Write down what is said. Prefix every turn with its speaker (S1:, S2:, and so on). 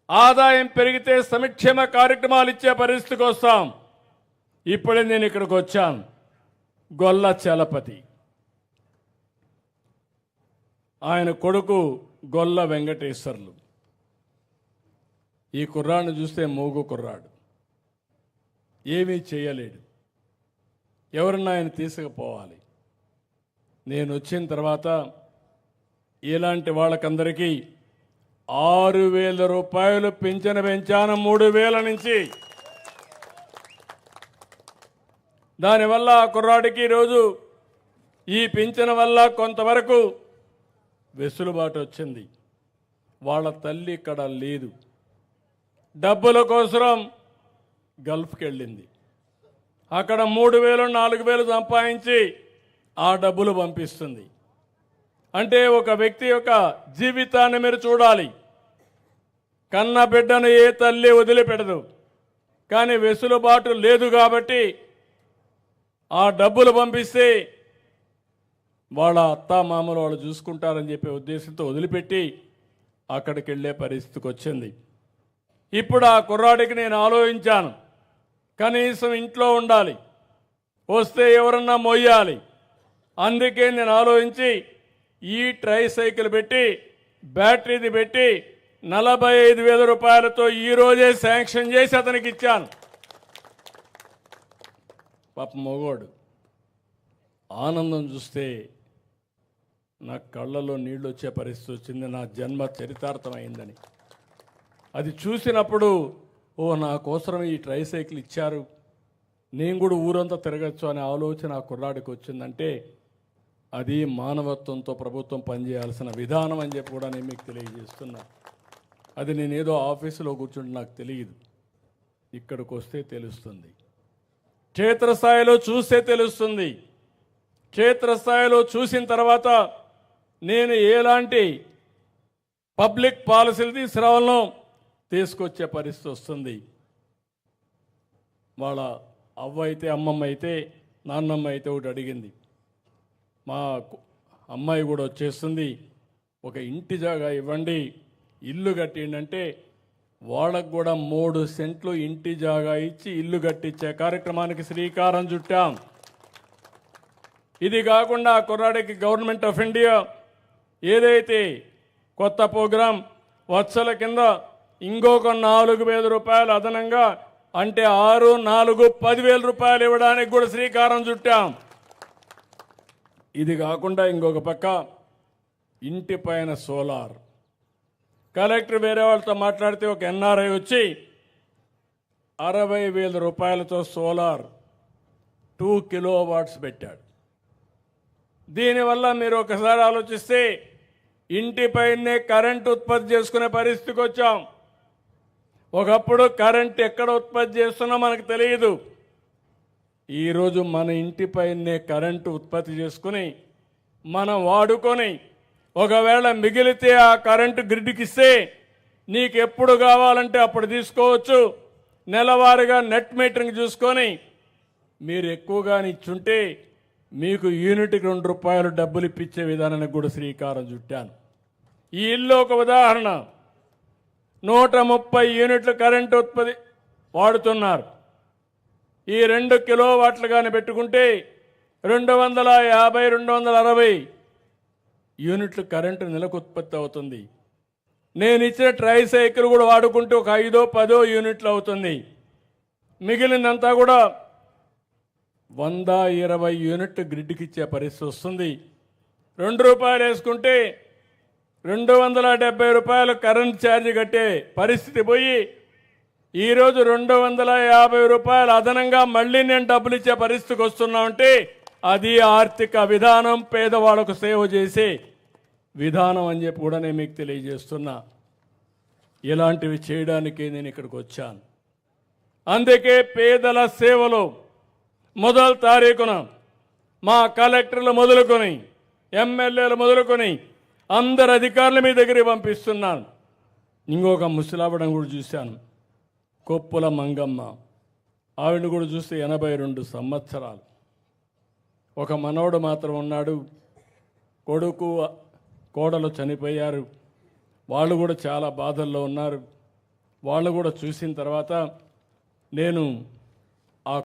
S1: ఆదాయం పెరిగితే సంక్షేమ కార్యక్రమాలు ఇచ్చే పరిస్థితికి వస్తాం. ఇప్పుడే నేను ఇక్కడికి వచ్చాను. గొల్ల చలపతి, ఆయన కొడుకు గొల్ల వెంకటేశ్వర్లు. ఈ కుర్రాడిని చూస్తే మోగు కుర్రాడు, ఏమీ చేయలేడు. ఎవరన్నా ఆయన తీసుకుపోవాలి. నేను వచ్చిన తర్వాత ఇలాంటి వాళ్ళకందరికీ 6,000 రూపాయలు పింఛను పెంచాను, 3,000 నుంచి. దానివల్ల ఆ కుర్రాడికి ఈరోజు ఈ పింఛను వల్ల కొంతవరకు వెసులుబాటు వచ్చింది. వాళ్ళ తల్లి ఇక్కడ లేదు, డబ్బుల కోసం గల్ఫ్కి వెళ్ళింది. అక్కడ 3,000 4,000 సంపాదించి ఆ డబ్బులు పంపిస్తుంది. అంటే ఒక వ్యక్తి యొక్క జీవితాన్ని మీరు చూడాలి. కన్న బిడ్డను ఏ తల్లి వదిలిపెడదు, కానీ వెసులుబాటు లేదు కాబట్టి ఆ డబ్బులు పంపిస్తే వాళ్ళ అత్త మామలు వాళ్ళు చూసుకుంటారని చెప్పే ఉద్దేశంతో వదిలిపెట్టి అక్కడికి వెళ్ళే పరిస్థితికి వచ్చింది. ఇప్పుడు ఆ కుర్రాడికి నేను ఆలోచించాను, కనీసం ఇంట్లో ఉండాలి, వస్తే ఎవరన్నా మొయ్యాలి. అందుకే నేను ఆలోచించి ఈ ట్రైసైకిల్ పెట్టి బ్యాటరీది పెట్టి 45,000 రూపాయలతో ఈరోజే శాంక్షన్ చేసి అతనికి ఇచ్చాను. పాప మగోడు ఆనందం చూస్తే నా కళ్ళలో నీళ్ళు వచ్చే పరిస్థితి వచ్చింది. నా జన్మ చరితార్థమైందని అది చూసినప్పుడు, ఓ నా కోసం ఈ ట్రైసైకిల్ ఇచ్చారు, నేను కూడా ఊరంతా తిరగచ్చు అనే ఆలోచన ఆ కుర్రాడికి వచ్చిందంటే అది మానవత్వంతో ప్రభుత్వం పనిచేయాల్సిన విధానం అని చెప్పి కూడా నేను మీకు తెలియజేస్తున్నా. అది నేనేదో ఆఫీసులో కూర్చుంటే నాకు తెలియదు, ఇక్కడికి వస్తే తెలుస్తుంది. క్షేత్రస్థాయిలో చూస్తే తెలుస్తుంది. క్షేత్రస్థాయిలో చూసిన తర్వాత నేను ఎలాంటి పబ్లిక్ పాలసీలు తీసుకురావాలనో తీసుకొచ్చే పరిస్థితి వస్తుంది. వాళ్ళ అవ్వ అయితే, అమ్మమ్మ అయితే, నాన్నమ్మ అయితే ఒకటి అడిగింది. మా అమ్మాయి కూడా వచ్చేస్తుంది, ఒక ఇంటి జాగా ఇవ్వండి, ఇల్లు కట్టిండి అంటే వాళ్ళకు కూడా 3 సెంట్లు ఇంటి జాగా ఇచ్చి ఇల్లు కట్టించే కార్యక్రమానికి శ్రీకారం చుట్టాం. ఇది కాకుండా కుర్రాడికి గవర్నమెంట్ ఆఫ్ ఇండియా ఏదైతే కొత్త ప్రోగ్రాం వత్సల కింద ఇంకొక 4,000 రూపాయలు అదనంగా, అంటే 6, 4, 10,000 రూపాయలు ఇవ్వడానికి కూడా శ్రీకారం చుట్టాం. ఇది కాకుండా ఇంకొక పక్క ఇంటి పైన సోలార్. కలెక్టర్ వేరే వాళ్ళతో మాట్లాడితే ఒక ఎన్ఆర్ఐ వచ్చి 60,000 రూపాయలతో సోలార్ 2 కిలోవాట్స్ పెట్టాడు. దీనివల్ల మీరు ఒకసారి ఆలోచిస్తే ఇంటిపైనే కరెంట్ ఉత్పత్తి చేసుకునే పరిస్థితికి వచ్చాం. ఒకప్పుడు కరెంట్ ఎక్కడ ఉత్పత్తి చేస్తున్నా మనకు తెలియదు. ఈరోజు మన ఇంటిపైనే కరెంటు ఉత్పత్తి చేసుకుని మనం వాడుకొని, ఒకవేళ మిగిలితే ఆ కరెంటు గ్రిడ్కి ఇస్తే నీకు ఎప్పుడు కావాలంటే అప్పుడు తీసుకోవచ్చు. నెలవారీగా నెట్ మీటరింగ్ చూసుకొని మీరు ఎక్కువగా ఇచ్చుంటే మీకు యూనిట్కి 2 రూపాయలు డబ్బులు ఇప్పించే విధానానికి కూడా శ్రీకారం చుట్టాను. ఈ ఇల్లు ఒక ఉదాహరణ. 130 యూనిట్లు కరెంటు ఉత్పత్తి వాడుతున్నారు. ఈ 2 కిలోవాట్లు కానీ పెట్టుకుంటే 250, 260 యూనిట్లు కరెంటు నెలకు ఉత్పత్తి అవుతుంది. నేను ఇచ్చిన ట్రైసైకిల్ కూడా వాడుకుంటే ఒక 5, 10 యూనిట్లు అవుతుంది. మిగిలినంతా కూడా 120 యూనిట్లు గ్రిడ్కి ఇచ్చే పరిస్థితి వస్తుంది. 2 రూపాయలు వేసుకుంటే 270 రూపాయలు కరెంట్ ఛార్జీ కట్టే పరిస్థితి పోయి ఈరోజు 250 రూపాయలు అదనంగా మళ్ళీ నేను డబ్బులు ఇచ్చే పరిస్థితికి వస్తున్నామంటే అది ఆర్థిక విధానం, పేదవాళ్లకు సేవ చేసే విధానం అని చెప్పి కూడా నేను మీకు తెలియజేస్తున్నా. ఇలాంటివి చేయడానికి నేను ఇక్కడికి వచ్చాను. అందుకే పేదల సేవలో మొదటి తారీఖున మా కలెక్టర్లు మొదలుకొని, ఎమ్మెల్యేలు మొదలుకొని అందరు అధికారులు మీ దగ్గరికి పంపిస్తున్నాను. ఇంకొక ముసలావడం కూడా చూశాను, కొప్పుల మంగమ్మ. ఆవిడని కూడా చూస్తే 82 సంవత్సరాలు. ఒక మనవడు మాత్రం ఉన్నాడు, కొడుకు కోడలు చనిపోయారు. వాళ్ళు కూడా చాలా బాధల్లో ఉన్నారు. వాళ్ళు కూడా చూసిన తర్వాత నేను